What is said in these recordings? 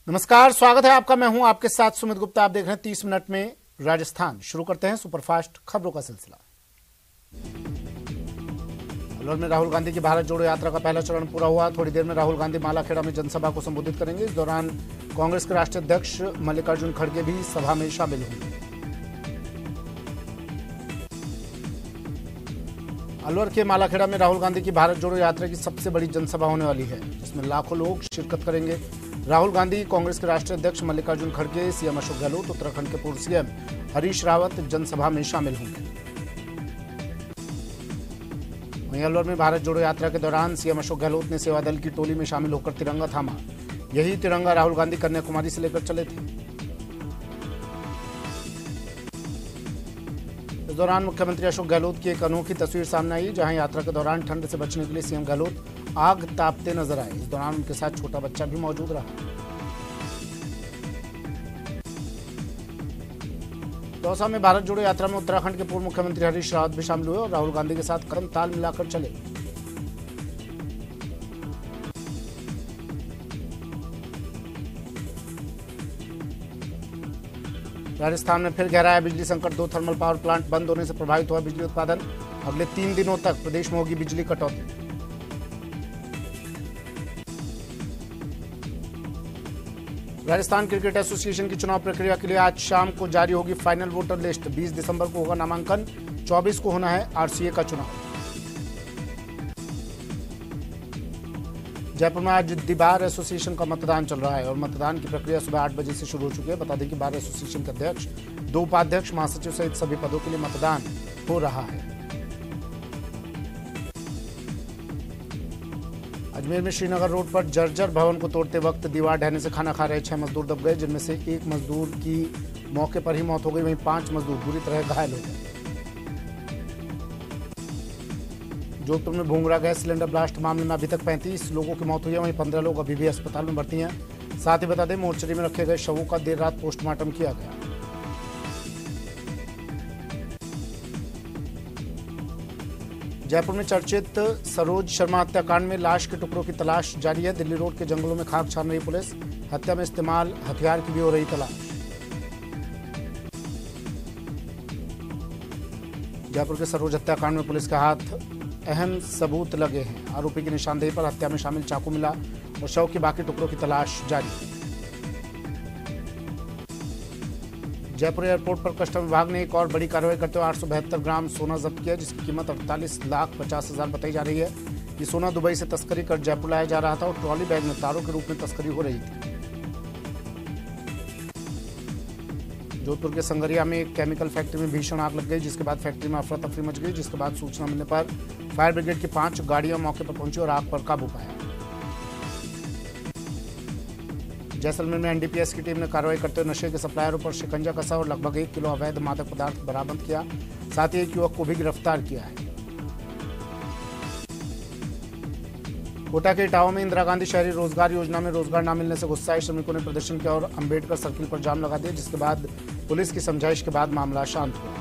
नमस्कार, स्वागत है आपका। मैं हूं आपके साथ सुमित गुप्ता। आप देख रहे हैं 30 मिनट में राजस्थान। शुरू करते हैं सुपरफास्ट खबरों का सिलसिला। अलवर में राहुल गांधी की भारत जोड़ो यात्रा का पहला चरण पूरा हुआ। थोड़ी देर में राहुल गांधी मालाखेड़ा में जनसभा को संबोधित करेंगे। इस दौरान कांग्रेस के राष्ट्रीय अध्यक्ष मल्लिकार्जुन खड़गे भी सभा में शामिल होंगे। अलवर के मालाखेड़ा में राहुल गांधी की भारत जोड़ो यात्रा की सबसे बड़ी जनसभा होने वाली है, जिसमें लाखों लोग शिरकत करेंगे। राहुल गांधी, कांग्रेस के राष्ट्रीय अध्यक्ष मल्लिकार्जुन खड़गे, सीएम अशोक गहलोत, उत्तराखंड के पूर्व सीएम हरीश रावत जनसभा में शामिल होंगे। वहीं अलवर में भारत जोड़ो यात्रा के दौरान सीएम अशोक गहलोत ने सेवा दल की टोली में शामिल होकर तिरंगा थामा। यही तिरंगा राहुल गांधी कन्याकुमारी से लेकर चले थे। इस दौरान मुख्यमंत्री अशोक गहलोत की एक अनोखी तस्वीर सामने आई, जहां यात्रा के दौरान ठंड से बचने के लिए सीएम गहलोत आग तापते नजर आए। इस दौरान उनके साथ छोटा बच्चा भी मौजूद रहा। दौसा में भारत जोड़ो यात्रा में उत्तराखंड के पूर्व मुख्यमंत्री हरीश रावत भी शामिल हुए और राहुल गांधी के साथ कदम ताल मिलाकर चले। राजस्थान में फिर गहराया बिजली संकट। 2 थर्मल पावर प्लांट बंद होने से प्रभावित हुआ बिजली उत्पादन। अगले 3 दिनों तक प्रदेश में होगी बिजली कटौती। राजस्थान क्रिकेट एसोसिएशन की चुनाव प्रक्रिया के लिए आज शाम को जारी होगी फाइनल वोटर लिस्ट। 20 दिसंबर को होगा नामांकन, 24 को होना है आरसीए का चुनाव। जयपुर में आज दी बार एसोसिएशन का मतदान चल रहा है और मतदान की प्रक्रिया सुबह 8 बजे से शुरू हो चुकी है। बता दें कि बार एसोसिएशन के अध्यक्ष, 2 उपाध्यक्ष, महासचिव सहित सभी पदों के लिए मतदान हो रहा है। अजमेर में श्रीनगर रोड पर जर्जर भवन को तोड़ते वक्त दीवार ढहने से खाना खा रहे 6 मजदूर दब गए, जिनमें से 1 मजदूर की मौके पर ही मौत हो गई। वहीं 5 मजदूर बुरी तरह घायल हो गए। जोधपुर में भूंगरा गैस सिलेंडर ब्लास्ट मामले में अभी तक 35 लोगों की मौत हुई है। वहीं 15 लोग अभी भी अस्पताल में भर्ती हैं। साथ ही बता दें, मोर्चरी में रखे गए शवों का देर रात पोस्टमार्टम किया गया। जयपुर में चर्चित सरोज शर्मा हत्याकांड में लाश के टुकड़ों की तलाश जारी है। दिल्ली रोड के जंगलों में खाक छान रही पुलिस। हत्या में इस्तेमाल हथियार की भी हो रही तलाश। जयपुर के सरोज हत्याकांड में पुलिस के हाथ अहम सबूत लगे हैं। आरोपी की निशानदेही पर हत्या में शामिल चाकू मिला और शव के बाकी टुकड़ों की तलाश जारी है। जयपुर एयरपोर्ट पर कस्टम विभाग ने एक और बड़ी कार्रवाई करते हुए 872 ग्राम सोना जब्त किया, जिसकी कीमत 48,50,000 बताई जा रही है। ये सोना दुबई से तस्करी कर जयपुर लाया जा रहा था और ट्रॉली बैग में तारों के रूप में तस्करी हो रही थी। जोधपुर के संगरिया में एक केमिकल फैक्ट्री में भीषण आग लग गई, जिसके बाद फैक्ट्री में अफरा तफरी मच गई। जिसके बाद सूचना मिलने पर फायर ब्रिगेड की 5 गाड़ियां मौके पर पहुंची और आग पर काबू पाया। जैसलमेर में एनडीपीएस की टीम ने कार्रवाई करते हुए नशे के सप्लायरों पर शिकंजा कसा और लगभग 1 किलो अवैध मादक पदार्थ बरामद किया। साथ ही एक युवक को भी गिरफ्तार किया है। कोटा के इटावा में इंदिरा गांधी शहरी रोजगार योजना में रोजगार न मिलने से गुस्साए श्रमिकों ने प्रदर्शन किया और अंबेडकर सर्किल पर जाम लगा दिया, जिसके बाद पुलिस की समझाइश के बाद मामला शांत हुआ।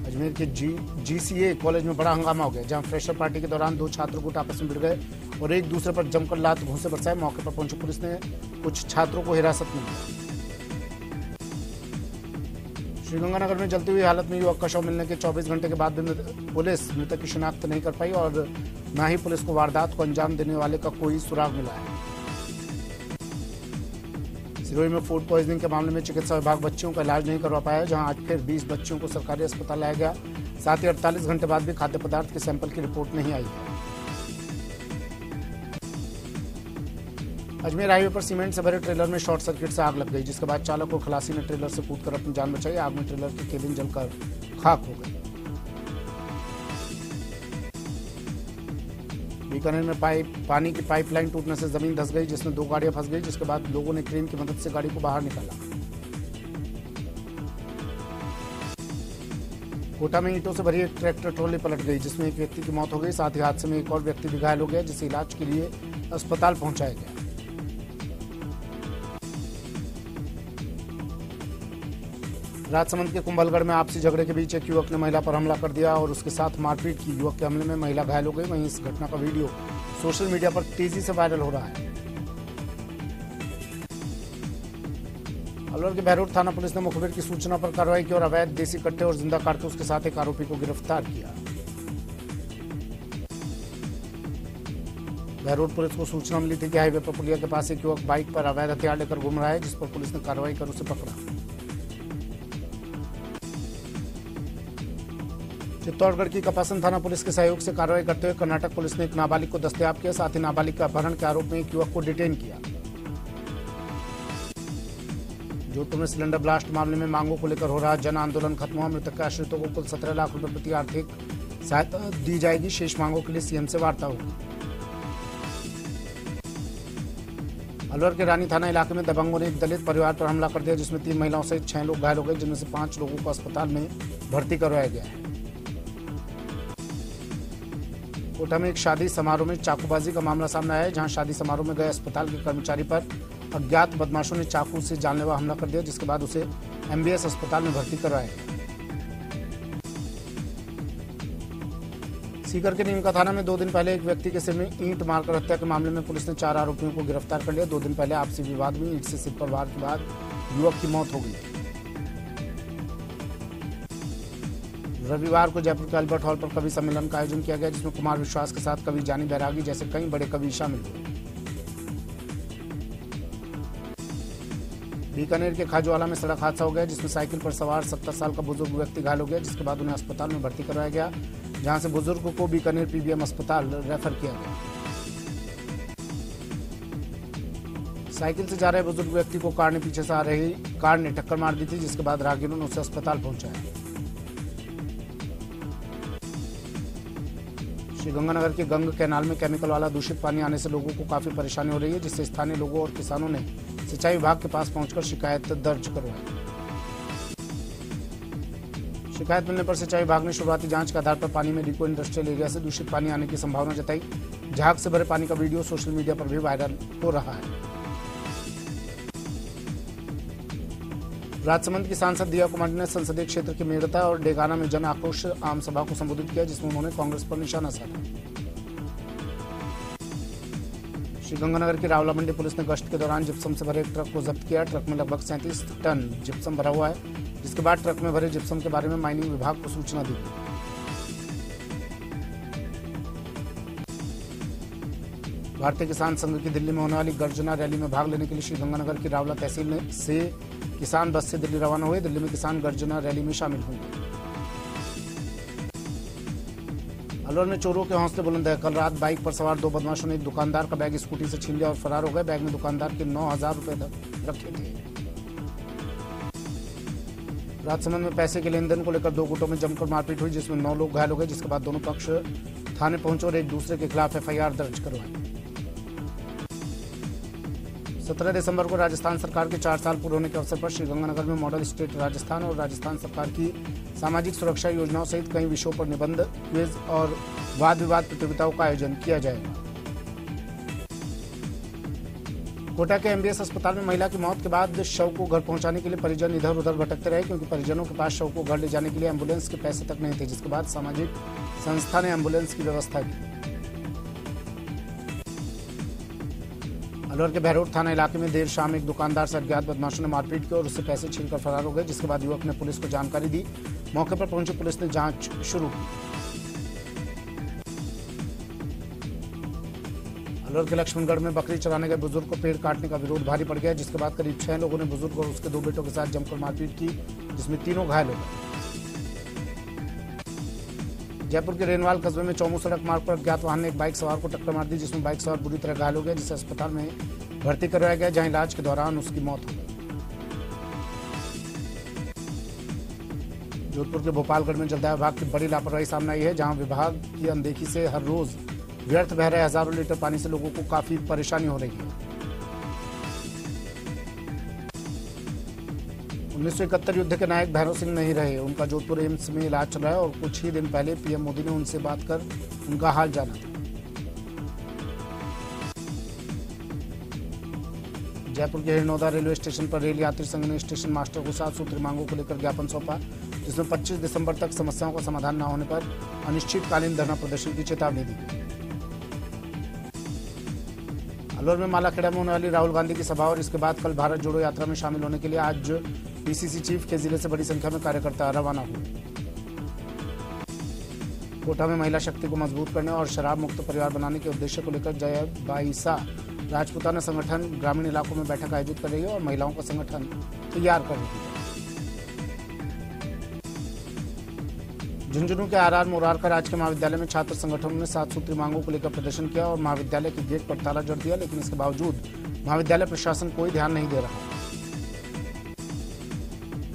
अजमेर के जीसीए कॉलेज में बड़ा हंगामा हो गया, जहां फ्रेशर पार्टी के दौरान 2 छात्र गुट आपस में भिड़ गए और एक दूसरे पर जमकर लात घूंसे बरसाए। मौके पर पहुंची पुलिस ने कुछ छात्रों को हिरासत में लिया। श्रीगंगानगर में जलती हुई हालत में युवक का शव मिलने के 24 घंटे के बाद भी पुलिस मृतक की शिनाख्त नहीं कर पाई और न ही पुलिस को वारदात को अंजाम देने वाले का कोई सुराग मिला है। सिरोही में फूड पॉइजनिंग के मामले में चिकित्सा विभाग बच्चियों का इलाज नहीं करवा पाया, जहां आज फिर 20 बच्चियों को सरकारी अस्पताल लाया गया। साथ ही 48 घंटे बाद भी खाद्य पदार्थ के सैंपल की रिपोर्ट नहीं आई है। अजमेर हाईवे पर सीमेंट से भरे ट्रेलर में शॉर्ट सर्किट से आग लग गई, जिसके बाद चालक और खलासी ने ट्रेलर से कूदकर अपनी जान बचाई। आग में ट्रेलर की केबिन जलकर खाक हो गई। बीकानेर में पानी की पाइपलाइन टूटने से जमीन धंस गई, जिसमें 2 गाड़ियां फंस गई, जिसके बाद लोगों ने क्रेन की मदद से गाड़ी को बाहर निकाला। कोटा में ईंटों से भरी एक ट्रैक्टर ट्रॉली पलट गई, जिसमें एक व्यक्ति की मौत हो गई। साथ ही हादसे में एक और व्यक्ति भी घायल हो गया, जिसे इलाज के लिए अस्पताल पहुंचाया गया। राजसमंद के कुंभलगढ़ में आपसी झगड़े के बीच एक युवक ने महिला पर हमला कर दिया और उसके साथ मारपीट की। युवक के हमले में महिला घायल हो गई। वहीं इस घटना का वीडियो सोशल मीडिया पर तेजी से वायरल हो रहा है। अलवर के बहरोड थाना पुलिस ने मुखबिर की सूचना पर कार्रवाई की और अवैध देसी कट्टे और जिंदा कारतूस के साथ एक आरोपी को गिरफ्तार किया। बहरोड पुलिस को सूचना मिली थी कि हाईवे पर पुलिया के पास एक युवक बाइक पर अवैध हथियार लेकर घूम रहा है, जिस पर पुलिस ने कार्रवाई कर उसे पकड़ा। चित्तौड़गढ़ की कपासन थाना पुलिस के सहयोग से कार्रवाई करते हुए कर्नाटक पुलिस ने एक नाबालिग को दस्तयाब किया, साथ ही नाबालिग के अपहरण के आरोप में एक युवक को डिटेन किया। जोधपुर में सिलेंडर ब्लास्ट मामले में मांगों को लेकर हो रहा जन आंदोलन खत्म हुआ। मृतक के आश्रितों को कुल 17 लाख रुपए प्रति आर्थिक सहायता दी जाएगी। शेष मांगों के लिए सीएम से वार्ता होगी। अलवर के रानी थाना इलाके में दबंगों ने एक दलित परिवार पर हमला कर दिया, जिसमें 3 महिलाओं सहित 6 लोग घायल हो गए, जिनमें से 5 लोगों को अस्पताल में भर्ती करवाया गया है। कोटा में एक शादी समारोह में चाकूबाजी का मामला सामने आया है, जहां शादी समारोह में गए अस्पताल के कर्मचारी पर अज्ञात बदमाशों ने चाकू से जानलेवा हमला कर दिया, जिसके बाद उसे एमबीएस अस्पताल में भर्ती करवाया गया। सीकर के नीमका थाना में 2 दिन पहले एक व्यक्ति के सिर में ईंट मारकर हत्या के मामले में पुलिस ने 4 आरोपियों को गिरफ्तार कर लिया। 2 दिन पहले आपसी विवाद में ईंट से सिर पर वार के बाद युवक की मौत हो गई। रविवार को जयपुर के अल्बर्ट हॉल पर कवि सम्मेलन का आयोजन किया गया, जिसमें कुमार विश्वास के साथ कवि जानी बैरागी जैसे कई बड़े कवि शामिल हुए। बीकानेर के खाजूवाला में सड़क हादसा हो गया, जिसमें साइकिल पर सवार 70 साल का बुजुर्ग व्यक्ति घायल हो गया, जिसके बाद उन्हें अस्पताल में भर्ती करवाया गया, जहां से बुजुर्ग को बीकानेर पीबीएम अस्पताल रेफर किया गया। साइकिल से जा रहे बुजुर्ग व्यक्ति को कार ने पीछे से आ रही कार ने टक्कर मार दी थी, जिसके बाद राहगीरों ने उसे अस्पताल पहुंचाया। श्रीगंगानगर के गंग कैनाल में केमिकल वाला दूषित पानी आने से लोगों को काफी परेशानी हो रही है, जिससे स्थानीय लोगों और किसानों ने सिंचाई विभाग के पास पहुंचकर शिकायत दर्ज करवाई। शिकायत मिलने पर सिंचाई विभाग ने शुरुआती जांच के आधार पर पानी में रिको इंडस्ट्रियल एरिया से दूषित पानी आने की संभावना जताई। झाग से भरे पानी का वीडियो सोशल मीडिया पर भी वायरल हो रहा है। राजसमंद की सांसद दिया कुमारी ने संसदीय क्षेत्र के मेड़ता और डेगाना में जन आक्रोश आम सभा को संबोधित किया, जिसमें उन्होंने कांग्रेस पर निशाना साधा। श्रीगंगानगर की रावला मंडी पुलिस ने गश्त के दौरान जिप्सम से भरे एक ट्रक को जब्त किया। ट्रक में लगभग 37 टन जिप्सम भरा हुआ है, जिसके बाद ट्रक में भरे जिप्सम के बारे में माइनिंग विभाग को सूचना दी गई। भारतीय किसान संघ की दिल्ली में होने वाली गर्जना रैली में भाग लेने के लिए श्रीगंगानगर की रावला तहसील से किसान बस से दिल्ली रवाना हुए। दिल्ली में किसान गर्जना रैली में शामिल होंगे। अलवर में चोरों के हौसले बुलंद है। कल रात बाइक पर सवार 2 बदमाशों ने एक दुकानदार का बैग स्कूटी से छीन लिया और फरार हो गए। बैग में दुकानदार के 9,000 रुपए रखे थे। राजसमंद में पैसे के लेन देन को लेकर 2 गुटों में जमकर मारपीट हुई, जिसमें 9 लोग घायल हो गए, जिसके बाद दोनों पक्ष थाने पहुंचे और एक दूसरे के खिलाफ एफआईआर दर्ज करवाई। 17 दिसंबर को राजस्थान सरकार के 4 साल पूरे होने के अवसर पर श्रीगंगानगर में मॉडल स्टेट राजस्थान और राजस्थान सरकार की सामाजिक सुरक्षा योजनाओं सहित कई विषयों पर निबंध, क्विज और वाद विवाद प्रतियोगिताओं का आयोजन किया जाएगा। कोटा के एमबीएस अस्पताल में महिला की मौत के बाद शव को घर पहुंचाने के लिए परिजन इधर उधर भटकते रहे, क्योंकि परिजनों के पास शव को घर ले जाने के लिए एम्बुलेंस के पैसे तक नहीं थे, जिसके बाद सामाजिक संस्था ने एम्बुलेंस की व्यवस्था की। अलवर के बहरोड थाना इलाके में देर शाम एक दुकानदार से अज्ञात बदमाशों ने मारपीट की और उससे पैसे छीनकर फरार हो गए, जिसके बाद युवक ने पुलिस को जानकारी दी। मौके पर पहुंची पुलिस ने जांच शुरू की। अलवर के लक्ष्मणगढ़ में बकरी चराने गए बुजुर्ग को पेड़ काटने का विरोध भारी पड़ गया, जिसके बाद करीब 6 लोगों ने बुजुर्ग और उसके 2 बेटों के साथ जमकर मारपीट की, जिसमें तीनों घायल हो गए। जयपुर के रेनवाल कस्बे में चौमू सड़क मार्ग पर अज्ञात वाहन ने एक बाइक सवार को टक्कर मार दी, जिसमें बाइक सवार बुरी तरह घायल हो गया, जिसे अस्पताल में भर्ती करवाया गया, जहां इलाज के दौरान उसकी मौत हो गई। जोधपुर के भोपालगढ़ में जलदाय विभाग की बड़ी लापरवाही सामने आई है, जहां विभाग की अनदेखी से हर रोज व्यर्थ बह रहे हजारों लीटर पानी से लोगों को काफी परेशानी हो रही है। 1971 युद्ध के नायक भैरव सिंह नहीं रहे। उनका जोधपुर एम्स में इलाज चल रहा है और कुछ ही दिन पहले पीएम मोदी ने उनसे बात कर उनका हाल जाना था। जयपुर के हिरनौदा रेलवे स्टेशन पर रेल यात्री संघ ने स्टेशन मास्टर को 7 सूत्री मांगों को लेकर ज्ञापन सौंपा, जिसमें 25 दिसंबर तक समस्याओं का समाधान न होने पर अनिश्चितकालीन धरना प्रदर्शन की चेतावनी दी गई। अलवर में मालाखेड़ा में होने वाली राहुल गांधी की सभा और इसके बाद कल भारत जोड़ो यात्रा में शामिल होने के लिए आज पीसीसी चीफ के जिले से बड़ी संख्या में कार्यकर्ता रवाना हुए। कोटा में महिला शक्ति को मजबूत करने और शराब मुक्त परिवार बनाने के उद्देश्य को लेकर जय बाईसा राजपूताना संगठन ग्रामीण इलाकों में बैठक आयोजित कर रही है और महिलाओं का संगठन तैयार कर रही है। झुंझुनू के आरआर मोरारका राजकीय महाविद्यालय में छात्र संगठनों ने 7 सूत्री मांगों को लेकर प्रदर्शन किया और महाविद्यालय के गेट पर ताला जड़ दिया, लेकिन इसके बावजूद महाविद्यालय प्रशासन कोई ध्यान नहीं दे रहा।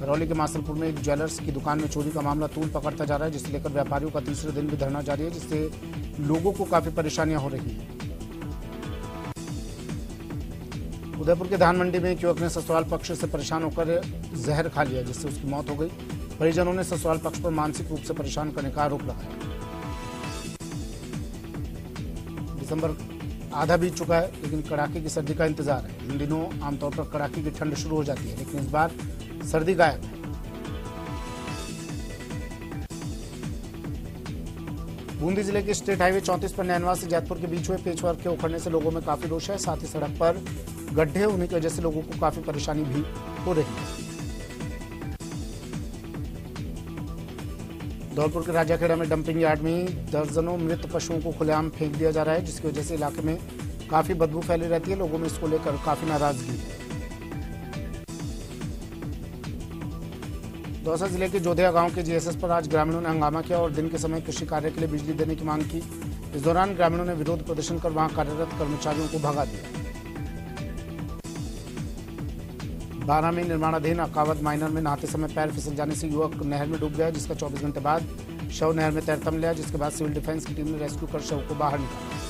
करौली के मासलपुर में एक ज्वेलर्स की दुकान में चोरी का मामला तूल पकड़ता जा रहा है, जिसे लेकर व्यापारियों का तीसरे दिन भी धरना जारी है, जिससे लोगों को काफी परेशानियां हो रही है। उदयपुर के धान मंडी में एक युवक ने ससुराल पक्ष से परेशान होकर जहर खा लिया, जिससे उसकी मौत हो गई। परिजनों ने ससुराल पक्ष पर मानसिक रूप से परेशान करने का आरोप लगाया। दिसंबर आधा बीत चुका है, लेकिन कड़ाके की सर्दी का इंतजार है। इन दिनों आमतौर पर कड़ाके की ठंड शुरू हो जाती है, लेकिन इस बार सर्दी गायब है। बूंदी जिले के स्टेट हाईवे 34 पर नैनवा से जैतपुर के बीच हुए पेचवर्क के उखड़ने से लोगों में काफी रोष है। साथ ही सड़क पर गड्ढे होने की वजह से लोगों को काफी परेशानी भी हो रही है। धौलपुर के राजाखेड़ा में डंपिंग यार्ड में दर्जनों मृत पशुओं को खुलेआम फेंक दिया जा रहा है, जिसकी वजह से इलाके में काफी बदबू फैली रहती है। लोगों में इसको लेकर काफी नाराजगी है। दौसा जिले के जोधिया गांव के जीएसएस पर आज ग्रामीणों ने हंगामा किया और दिन के समय कृषि कार्य के लिए बिजली देने की मांग की। इस दौरान ग्रामीणों ने विरोध प्रदर्शन कर वहां कार्यरत कर्मचारियों को भगा दिया। बारा में निर्माणाधीन अकावद माइनर में नहाते समय पैर फिसल जाने से युवक नहर में डूब गया, जिसका 24 घंटे बाद शव नहर में तैरता मिला, जिसके बाद सिविल डिफेंस की टीम ने रेस्क्यू कर शव को बाहर निकाला।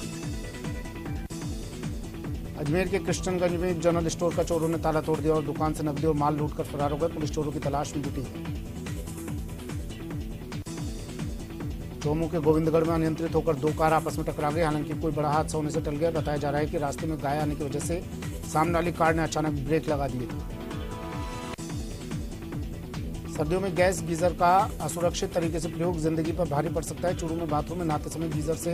अजमेर के कृष्णगंज में एक जनरल स्टोर का चोरों ने ताला तोड़ दिया और दुकान से नकदी और माल लूटकर फरार हो गए। पुलिस चोरों की तलाश में जुटी है। चौमू के गोविंदगढ़ में अनियंत्रित होकर 2 कार आपस में टकरा गई। हालांकि कोई बड़ा हादसा होने से टल गया। बताया जा रहा है कि रास्ते में गाय आने की वजह से सामने वाली कार ने अचानक ब्रेक लगा दिए थे। सर्दियों में गैस गीजर का असुरक्षित तरीके से प्रयोग जिंदगी पर भारी पड़ सकता है। चूरू में बाथरूम में नहाते समय गीजर से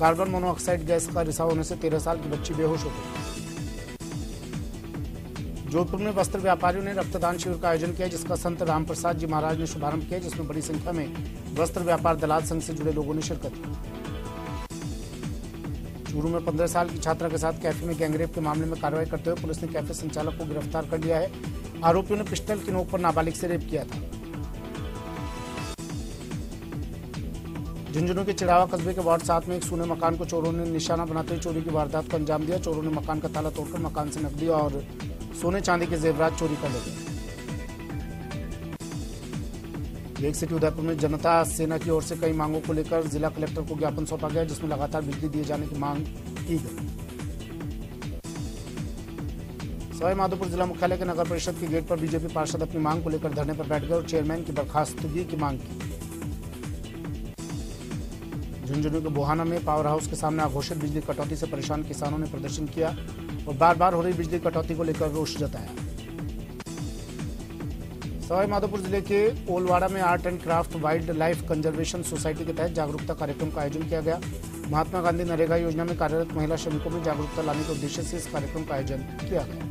कार्बन मोनोऑक्साइड गैस का रिसाव होने से 13 साल की बच्ची बेहोश हो गई। जोधपुर में वस्त्र व्यापारियों ने रक्तदान शिविर का आयोजन किया, जिसका संत रामप्रसाद जी महाराज ने शुभारंभ किया, जिसमें बड़ी संख्या में वस्त्र व्यापार दलाल संघ से जुड़े लोगों ने शिरकत की। चूरू में 15 साल की छात्रा के साथ कैफे में गैंगरेप के मामले में कार्रवाई करते हुए पुलिस ने कैफे संचालक को गिरफ्तार कर लिया है। आरोपियों ने पिस्टल की नोक पर नाबालिग से रेप किया था। झुंझुनू के चिड़ावा कस्बे के वार्ड 7 में एक सूने मकान को चोरों ने निशाना बनाते हुए चोरी की वारदात को अंजाम दिया। चोरों ने मकान का ताला तोड़कर मकान से नकदी और सोने चांदी के जेवरात चोरी कर ले गए। लेक सिटी उदयपुर में जनता सेना की ओर से कई मांगों को लेकर जिला कलेक्टर को ज्ञापन सौंपा गया, जिसमें लगातार बिजली दिए जाने की मांग की गई। सवाई माधोपुर जिला मुख्यालय के नगर परिषद के गेट पर बीजेपी पार्षद अपनी मांग को लेकर धरने पर बैठ गए और चेयरमैन की बर्खास्तगी की मांग की। झुंझुनू के बोहाना में पावर हाउस के सामने अघोषित बिजली कटौती से परेशान किसानों ने प्रदर्शन किया और बार बार हो रही बिजली कटौती को लेकर रोष जताया। सवाई माधोपुर जिले के ओलवाड़ा में art and craft wild life conservation society के तहत जागरूकता कार्यक्रम का आयोजन किया गया। महात्मा गांधी नरेगा योजना में कार्यरत महिला श्रमिकों में जागरूकता लाने के उद्देश्य से इस कार्यक्रम का आयोजन किया गया।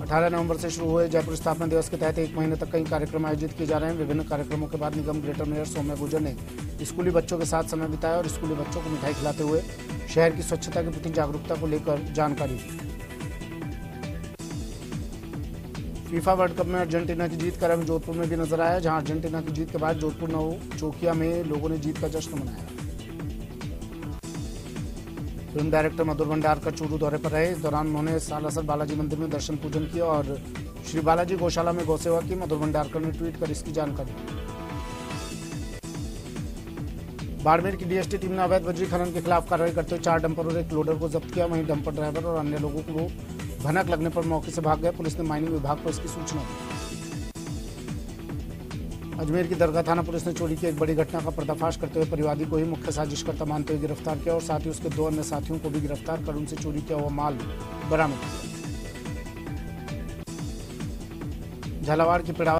18 नवंबर से शुरू हुए जयपुर स्थापना दिवस के तहत 1 महीने तक कई कार्यक्रम आयोजित किए जा रहे हैं। विभिन्न कार्यक्रमों के बाद निगम ग्रेटर मेयर सौम्या गुर्जर ने स्कूली बच्चों के साथ समय बिताया और स्कूली बच्चों को मिठाई खिलाते हुए शहर की स्वच्छता के प्रति जागरूकता को लेकर जानकारी दी। फीफा वर्ल्ड कप में अर्जेंटीना की जीत का रंग जोधपुर में भी नजर आया, जहां अर्जेंटीना की जीत के बाद जोधपुर नव चौकिया में लोगों ने जीत का जश्न मनाया। फिल्म डायरेक्टर मधुर भंडारकर चूरू दौरे पर रहे। इस दौरान उन्होंने सालासर बालाजी मंदिर में दर्शन पूजन किया और श्री बालाजी गौशाला में गौसेवा की। मधुर भंडारकर ने ट्वीट कर इसकी जानकारी दी। बाड़मेर की डीएसटी टीम ने अवैध बजरी खनन के खिलाफ कार्रवाई करते हुए 4 डंपर और 1 लोडर को जब्त किया। वहीं डंपर ड्राइवर और अन्य लोगों को भनक लगने पर मौके से भाग गए। पुलिस ने माइनिंग विभाग को इसकी सूचना दी। अजमेर की दरगाह थाना पुलिस ने चोरी की एक बड़ी घटना का पर्दाफाश करते हुए परिवादी को ही मुख्य साजिशकर्ता मानते हुए गिरफ्तार किया और साथ ही उसके 2 अन्य साथियों को भी गिरफ्तार कर उनसे चोरी किया हुआ माल बरामद किया। झालावाड़ की